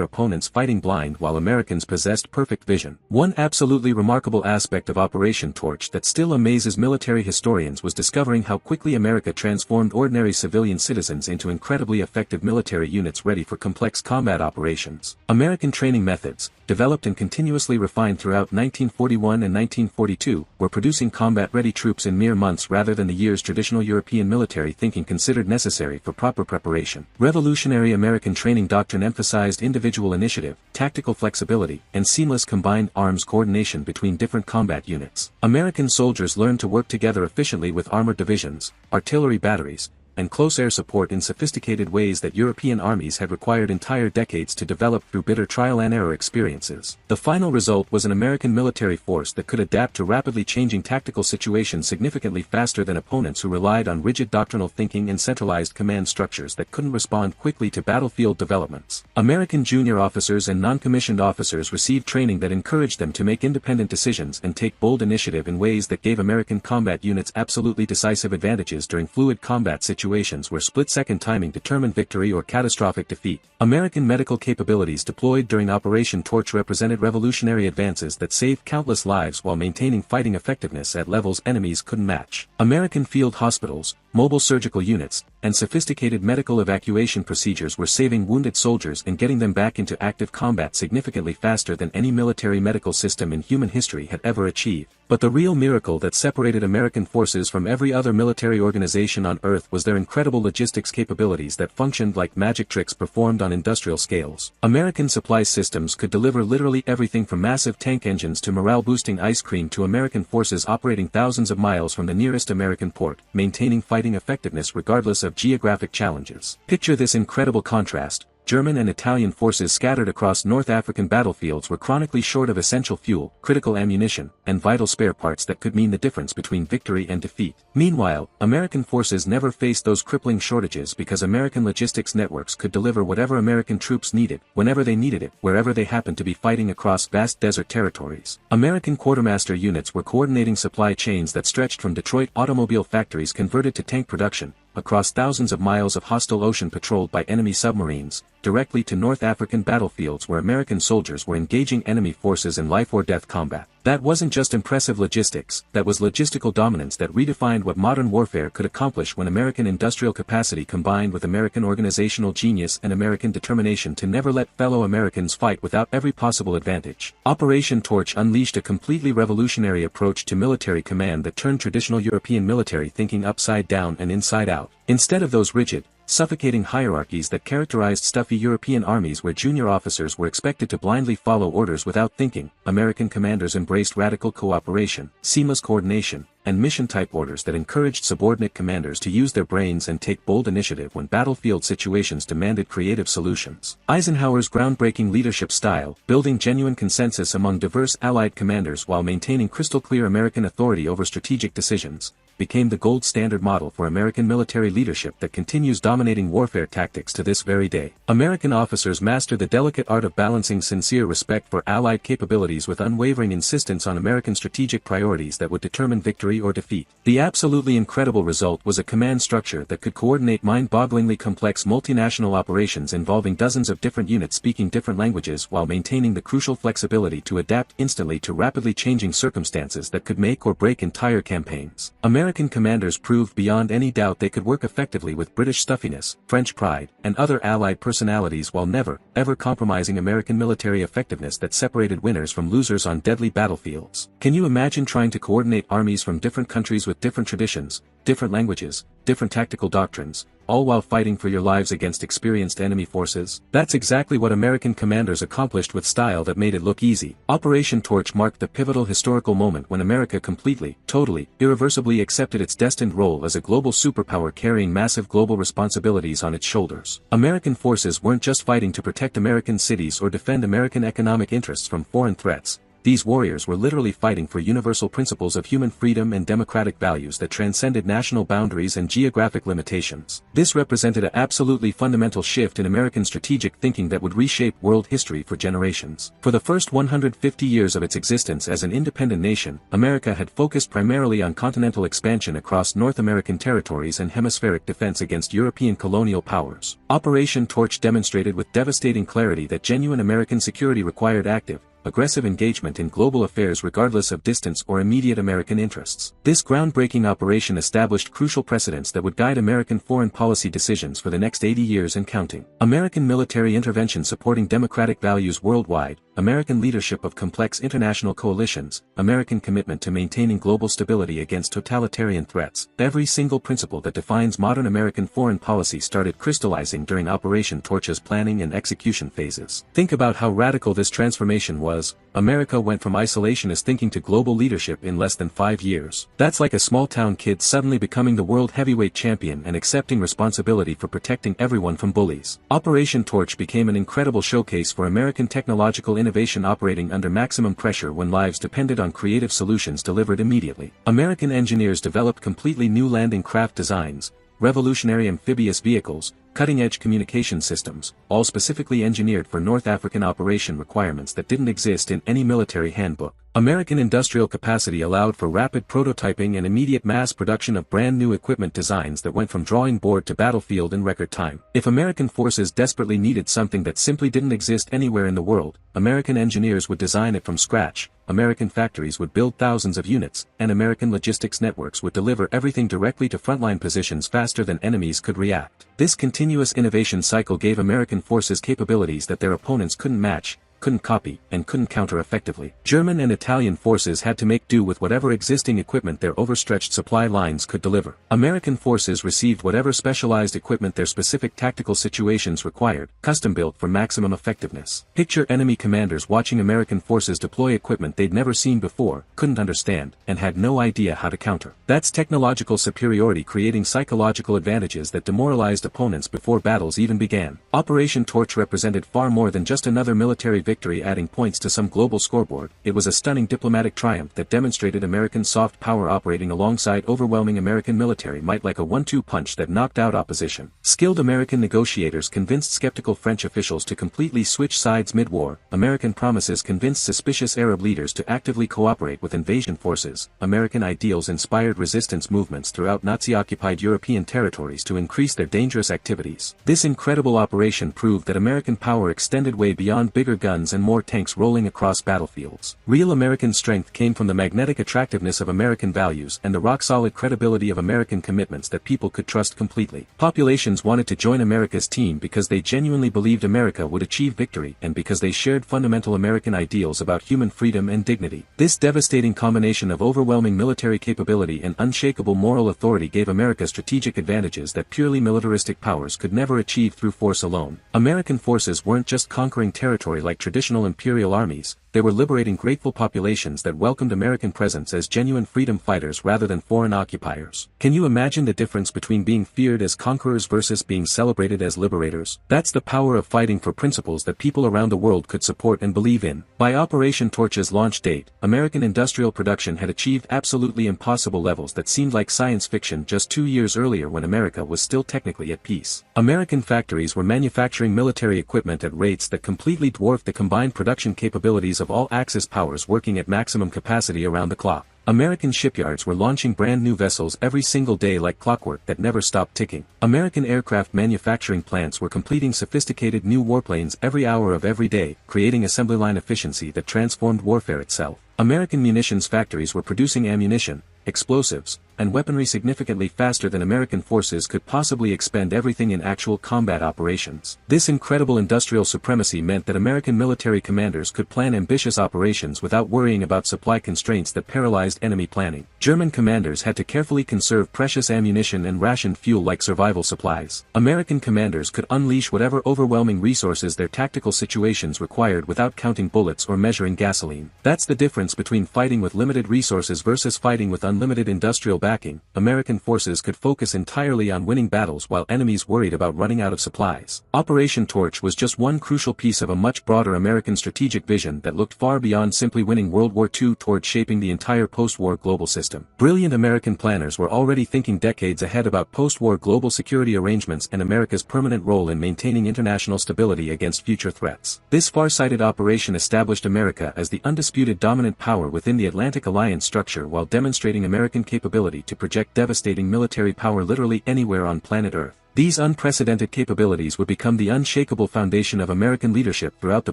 opponents fighting blind while Americans possessed perfect vision. One absolutely remarkable aspect of Operation Torch that still amazes military historians was discovering how quickly America transformed ordinary civilian citizens into incredibly effective military units ready for complex combat operations. American training methods, developed and continuously refined throughout 1941 and 1942, were producing combat-ready troops in mere months rather than the years traditional European military thinking considered necessary for proper preparation. Revolutionary American training doctrine emphasized individual initiative, tactical flexibility, and seamless combined arms coordination between different combat units. American soldiers learned to work together efficiently with armored divisions, artillery batteries, and close air support in sophisticated ways that European armies had required entire decades to develop through bitter trial-and-error experiences. The final result was an American military force that could adapt to rapidly changing tactical situations significantly faster than opponents who relied on rigid doctrinal thinking and centralized command structures that couldn't respond quickly to battlefield developments. American junior officers and non-commissioned officers received training that encouraged them to make independent decisions and take bold initiative in ways that gave American combat units absolutely decisive advantages during fluid combat situations where split-second timing determined victory or catastrophic defeat. American medical capabilities deployed during Operation Torch represented revolutionary advances that saved countless lives while maintaining fighting effectiveness at levels enemies couldn't match. American field hospitals, mobile surgical units, and sophisticated medical evacuation procedures were saving wounded soldiers and getting them back into active combat significantly faster than any military medical system in human history had ever achieved. But the real miracle that separated American forces from every other military organization on Earth was their incredible logistics capabilities that functioned like magic tricks performed on industrial scales. American supply systems could deliver literally everything from massive tank engines to morale-boosting ice cream to American forces operating thousands of miles from the nearest American port, maintaining fighting effectiveness regardless of geographic challenges. Picture this incredible contrast. German and Italian forces scattered across North African battlefields were chronically short of essential fuel, critical ammunition, and vital spare parts that could mean the difference between victory and defeat. Meanwhile, American forces never faced those crippling shortages because American logistics networks could deliver whatever American troops needed, whenever they needed it, wherever they happened to be fighting across vast desert territories. American quartermaster units were coordinating supply chains that stretched from Detroit automobile factories converted to tank production, across thousands of miles of hostile ocean patrolled by enemy submarines, directly to North African battlefields where American soldiers were engaging enemy forces in life-or-death combat. That wasn't just impressive logistics, that was logistical dominance that redefined what modern warfare could accomplish when American industrial capacity combined with American organizational genius and American determination to never let fellow Americans fight without every possible advantage. Operation Torch unleashed a completely revolutionary approach to military command that turned traditional European military thinking upside down and inside out. Instead of those rigid, suffocating hierarchies that characterized stuffy European armies where junior officers were expected to blindly follow orders without thinking, American commanders embraced radical cooperation, seamless coordination, and mission-type orders that encouraged subordinate commanders to use their brains and take bold initiative when battlefield situations demanded creative solutions. Eisenhower's groundbreaking leadership style, building genuine consensus among diverse Allied commanders while maintaining crystal-clear American authority over strategic decisions, became the gold standard model for American military leadership that continues dominating warfare tactics to this very day. American officers mastered the delicate art of balancing sincere respect for Allied capabilities with unwavering insistence on American strategic priorities that would determine victory or defeat. The absolutely incredible result was a command structure that could coordinate mind-bogglingly complex multinational operations involving dozens of different units speaking different languages while maintaining the crucial flexibility to adapt instantly to rapidly changing circumstances that could make or break entire campaigns. American commanders proved beyond any doubt they could work effectively with British stuffiness, French pride, and other Allied personalities while never, ever compromising American military effectiveness that separated winners from losers on deadly battlefields. Can you imagine trying to coordinate armies from different countries with different traditions, different languages, different tactical doctrines, all while fighting for your lives against experienced enemy forces? That's exactly what American commanders accomplished with style that made it look easy. Operation Torch marked the pivotal historical moment when America completely, totally, irreversibly accepted its destined role as a global superpower carrying massive global responsibilities on its shoulders. American forces weren't just fighting to protect American cities or defend American economic interests from foreign threats. These warriors were literally fighting for universal principles of human freedom and democratic values that transcended national boundaries and geographic limitations. This represented an absolutely fundamental shift in American strategic thinking that would reshape world history for generations. For the first 150 years of its existence as an independent nation, America had focused primarily on continental expansion across North American territories and hemispheric defense against European colonial powers. Operation Torch demonstrated with devastating clarity that genuine American security required active, aggressive engagement in global affairs regardless of distance or immediate American interests. This groundbreaking operation established crucial precedents that would guide American foreign policy decisions for the next 80 years and counting. American military intervention supporting democratic values worldwide, American leadership of complex international coalitions, American commitment to maintaining global stability against totalitarian threats. Every single principle that defines modern American foreign policy started crystallizing during Operation Torch's planning and execution phases. Think about how radical this transformation was. America went from isolationist thinking to global leadership in less than 5 years. That's like a small-town kid suddenly becoming the world heavyweight champion and accepting responsibility for protecting everyone from bullies. Operation Torch became an incredible showcase for American technological innovation operating under maximum pressure when lives depended on creative solutions delivered immediately. American engineers developed completely new landing craft designs, revolutionary amphibious vehicles, cutting-edge communication systems, all specifically engineered for North African operation requirements that didn't exist in any military handbook. American industrial capacity allowed for rapid prototyping and immediate mass production of brand new equipment designs that went from drawing board to battlefield in record time. If American forces desperately needed something that simply didn't exist anywhere in the world, American engineers would design it from scratch, American factories would build thousands of units, and American logistics networks would deliver everything directly to frontline positions faster than enemies could react. This continuous innovation cycle gave American forces capabilities that their opponents couldn't match, couldn't copy, and couldn't counter effectively. German and Italian forces had to make do with whatever existing equipment their overstretched supply lines could deliver. American forces received whatever specialized equipment their specific tactical situations required, custom-built for maximum effectiveness. Picture enemy commanders watching American forces deploy equipment they'd never seen before, couldn't understand, and had no idea how to counter. That's technological superiority creating psychological advantages that demoralized opponents before battles even began. Operation Torch represented far more than just another military victory adding points to some global scoreboard. It was a stunning diplomatic triumph that demonstrated American soft power operating alongside overwhelming American military might like a 1-2 punch that knocked out opposition. Skilled American negotiators convinced skeptical French officials to completely switch sides mid-war. American promises convinced suspicious Arab leaders to actively cooperate with invasion forces. American ideals inspired resistance movements throughout Nazi-occupied European territories to increase their dangerous activities. This incredible operation proved that American power extended way beyond bigger guns and more tanks rolling across battlefields. Real American strength came from the magnetic attractiveness of American values and the rock-solid credibility of American commitments that people could trust completely. Populations wanted to join America's team because they genuinely believed America would achieve victory and because they shared fundamental American ideals about human freedom and dignity. This devastating combination of overwhelming military capability and unshakable moral authority gave America strategic advantages that purely militaristic powers could never achieve through force alone. American forces weren't just conquering territory like traditional imperial armies, they were liberating grateful populations that welcomed American presence as genuine freedom fighters rather than foreign occupiers. Can you imagine the difference between being feared as conquerors versus being celebrated as liberators? That's the power of fighting for principles that people around the world could support and believe in. By Operation Torch's launch date, American industrial production had achieved absolutely impossible levels that seemed like science fiction just 2 years earlier when America was still technically at peace. American factories were manufacturing military equipment at rates that completely dwarfed the combined production capabilities of all Axis powers working at maximum capacity around the clock. American shipyards were launching brand new vessels every single day like clockwork that never stopped ticking. American aircraft manufacturing plants were completing sophisticated new warplanes every hour of every day, creating assembly line efficiency that transformed warfare itself. American munitions factories were producing ammunition, explosives, and weaponry significantly faster than American forces could possibly expend everything in actual combat operations. This incredible industrial supremacy meant that American military commanders could plan ambitious operations without worrying about supply constraints that paralyzed enemy planning. German commanders had to carefully conserve precious ammunition and rationed fuel like survival supplies. American commanders could unleash whatever overwhelming resources their tactical situations required without counting bullets or measuring gasoline. That's the difference between fighting with limited resources versus fighting with unlimited industrial backing. American forces could focus entirely on winning battles while enemies worried about running out of supplies. Operation Torch was just one crucial piece of a much broader American strategic vision that looked far beyond simply winning World War II toward shaping the entire post-war global system. Brilliant American planners were already thinking decades ahead about post-war global security arrangements and America's permanent role in maintaining international stability against future threats. This far-sighted operation established America as the undisputed dominant power within the Atlantic Alliance structure while demonstrating American capability to project devastating military power literally anywhere on planet Earth. These unprecedented capabilities would become the unshakable foundation of American leadership throughout the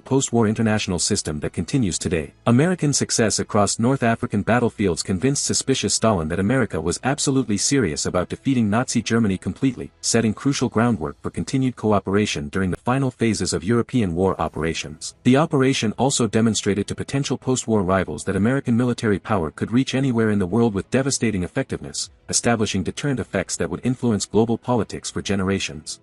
post-war international system that continues today. American success across North African battlefields convinced suspicious Stalin that America was absolutely serious about defeating Nazi Germany completely, setting crucial groundwork for continued cooperation during the final phases of European war operations. The operation also demonstrated to potential post-war rivals that American military power could reach anywhere in the world with devastating effectiveness, establishing deterrent effects that would influence global politics for generations.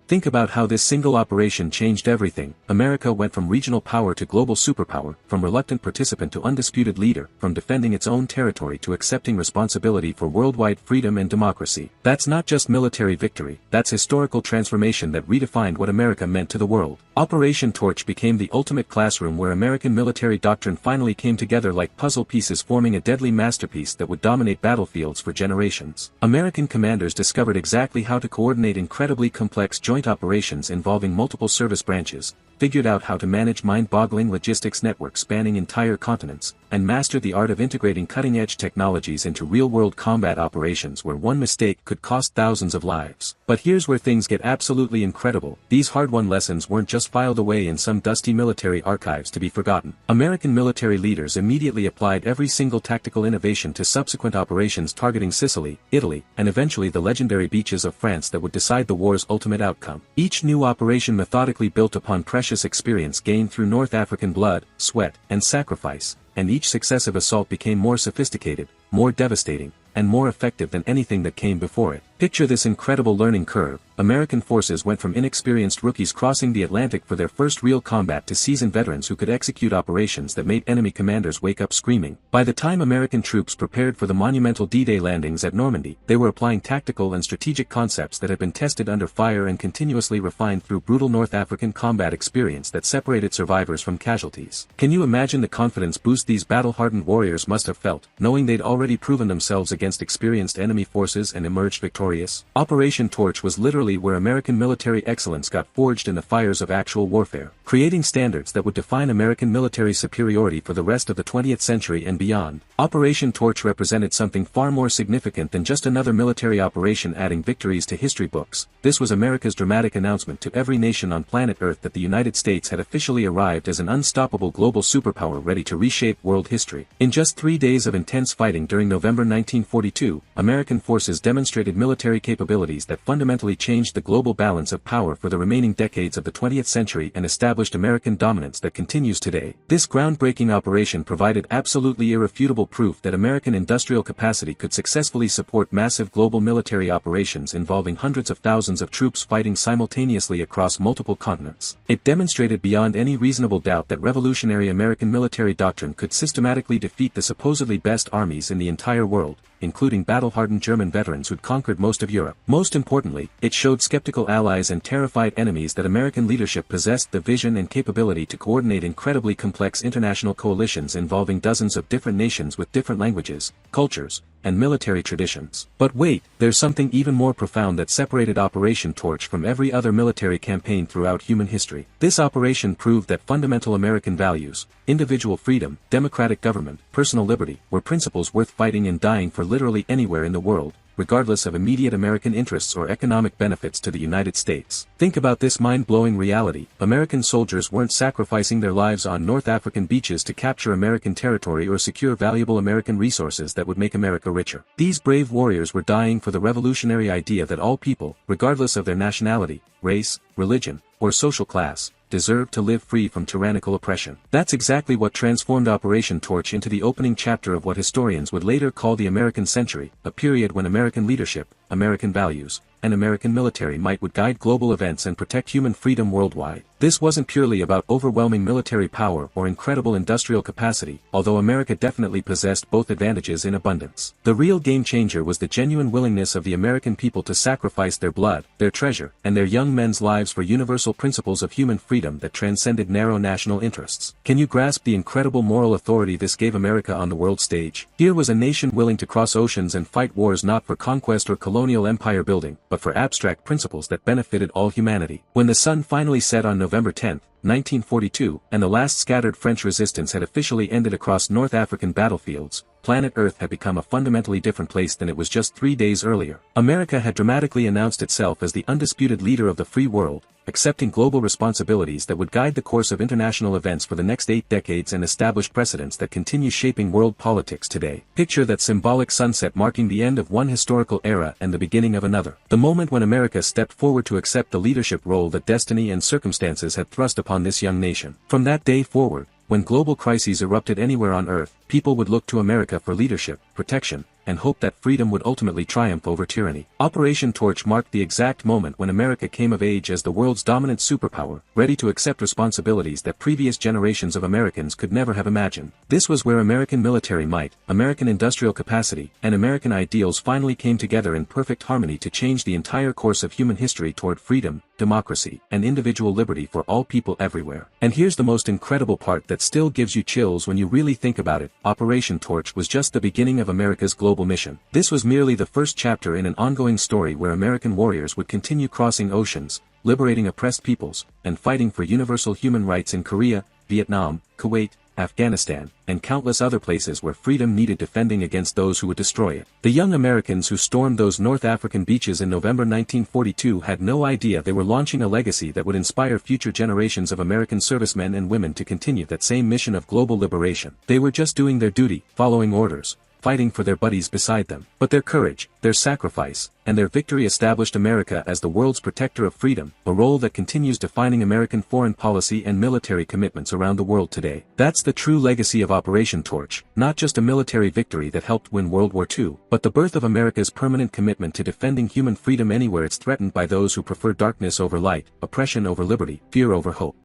Think about how this single operation changed everything. America went from regional power to global superpower, from reluctant participant to undisputed leader, from defending its own territory to accepting responsibility for worldwide freedom and democracy. That's not just military victory, that's historical transformation that redefined what America meant to the world. Operation Torch became the ultimate classroom where American military doctrine finally came together like puzzle pieces, forming a deadly masterpiece that would dominate battlefields for generations. American commanders discovered exactly how to coordinate incredibly complex joint operations involving multiple service branches, figured out how to manage mind-boggling logistics networks spanning entire continents, and mastered the art of integrating cutting-edge technologies into real-world combat operations where one mistake could cost thousands of lives. But here's where things get absolutely incredible. These hard-won lessons weren't just filed away in some dusty military archives to be forgotten. American military leaders immediately applied every single tactical innovation to subsequent operations targeting Sicily, Italy, and eventually the legendary beaches of France that would decide the war's ultimate outcome. Each new operation methodically built upon precious experience gained through North African blood, sweat, and sacrifice, and each successive assault became more sophisticated, more devastating, and more effective than anything that came before it. Picture this incredible learning curve. American forces went from inexperienced rookies crossing the Atlantic for their first real combat to seasoned veterans who could execute operations that made enemy commanders wake up screaming. By the time American troops prepared for the monumental D-Day landings at Normandy, they were applying tactical and strategic concepts that had been tested under fire and continuously refined through brutal North African combat experience that separated survivors from casualties. Can you imagine the confidence boost these battle-hardened warriors must have felt, knowing they'd already proven themselves against experienced enemy forces and emerged victorious? Operation Torch was literally where American military excellence got forged in the fires of actual warfare, creating standards that would define American military superiority for the rest of the 20th century and beyond. Operation Torch represented something far more significant than just another military operation adding victories to history books. This was America's dramatic announcement to every nation on planet Earth that the United States had officially arrived as an unstoppable global superpower ready to reshape world history. In just 3 days of intense fighting during November 1942, American forces demonstrated military capabilities that fundamentally changed the global balance of power for the remaining decades of the 20th century and established American dominance that continues today. This groundbreaking operation provided absolutely irrefutable proof that American industrial capacity could successfully support massive global military operations involving hundreds of thousands of troops fighting simultaneously across multiple continents. It demonstrated beyond any reasonable doubt that revolutionary American military doctrine could systematically defeat the supposedly best armies in the entire world, including battle-hardened German veterans who'd conquered most of Europe. Most importantly, it showed skeptical allies and terrified enemies that American leadership possessed the vision and capability to coordinate incredibly complex international coalitions involving dozens of different nations with different languages, cultures, and military traditions. But wait, there's something even more profound that separated Operation Torch from every other military campaign throughout human history. This operation proved that fundamental American values, individual freedom, democratic government, personal liberty, were principles worth fighting and dying for literally anywhere in the world. regardless of immediate American interests or economic benefits to the United States. Think about this mind-blowing reality. American soldiers weren't sacrificing their lives on North African beaches to capture American territory or secure valuable American resources that would make America richer. These brave warriors were dying for the revolutionary idea that all people, regardless of their nationality, race, religion, or social class, deserve to live free from tyrannical oppression. That's exactly what transformed Operation Torch into the opening chapter of what historians would later call the American Century, a period when American leadership, American values, and American military might would guide global events and protect human freedom worldwide. This wasn't purely about overwhelming military power or incredible industrial capacity, although America definitely possessed both advantages in abundance. The real game changer was the genuine willingness of the American people to sacrifice their blood, their treasure, and their young men's lives for universal principles of human freedom that transcended narrow national interests. Can you grasp the incredible moral authority this gave America on the world stage? Here was a nation willing to cross oceans and fight wars not for conquest or colonial empire building, but for abstract principles that benefited all humanity. When the sun finally set on November 10, 1942, and the last scattered French resistance had officially ended across North African battlefields, planet Earth had become a fundamentally different place than it was just 3 days earlier. America had dramatically announced itself as the undisputed leader of the free world, accepting global responsibilities that would guide the course of international events for the next 8 decades and establish precedents that continue shaping world politics today. Picture that symbolic sunset marking the end of one historical era and the beginning of another. The moment when America stepped forward to accept the leadership role that destiny and circumstances had thrust upon this young nation. From that day forward, when global crises erupted anywhere on Earth, people would look to America for leadership, protection, and hope that freedom would ultimately triumph over tyranny. Operation Torch marked the exact moment when America came of age as the world's dominant superpower, ready to accept responsibilities that previous generations of Americans could never have imagined. This was where American military might, American industrial capacity, and American ideals finally came together in perfect harmony to change the entire course of human history toward freedom, democracy, and individual liberty for all people everywhere. And here's the most incredible part that still gives you chills when you really think about it. Operation Torch was just the beginning of America's global mission. This was merely the first chapter in an ongoing story where American warriors would continue crossing oceans, liberating oppressed peoples, and fighting for universal human rights in Korea, Vietnam, Kuwait, Afghanistan, and countless other places where freedom needed defending against those who would destroy it. The young Americans who stormed those North African beaches in November 1942 had no idea they were launching a legacy that would inspire future generations of American servicemen and women to continue that same mission of global liberation. They were just doing their duty, following orders, fighting for their buddies beside them. But their courage, their sacrifice, and their victory established America as the world's protector of freedom, a role that continues defining American foreign policy and military commitments around the world today. That's the true legacy of Operation Torch, not just a military victory that helped win World War II, but the birth of America's permanent commitment to defending human freedom anywhere it's threatened by those who prefer darkness over light, oppression over liberty, fear over hope.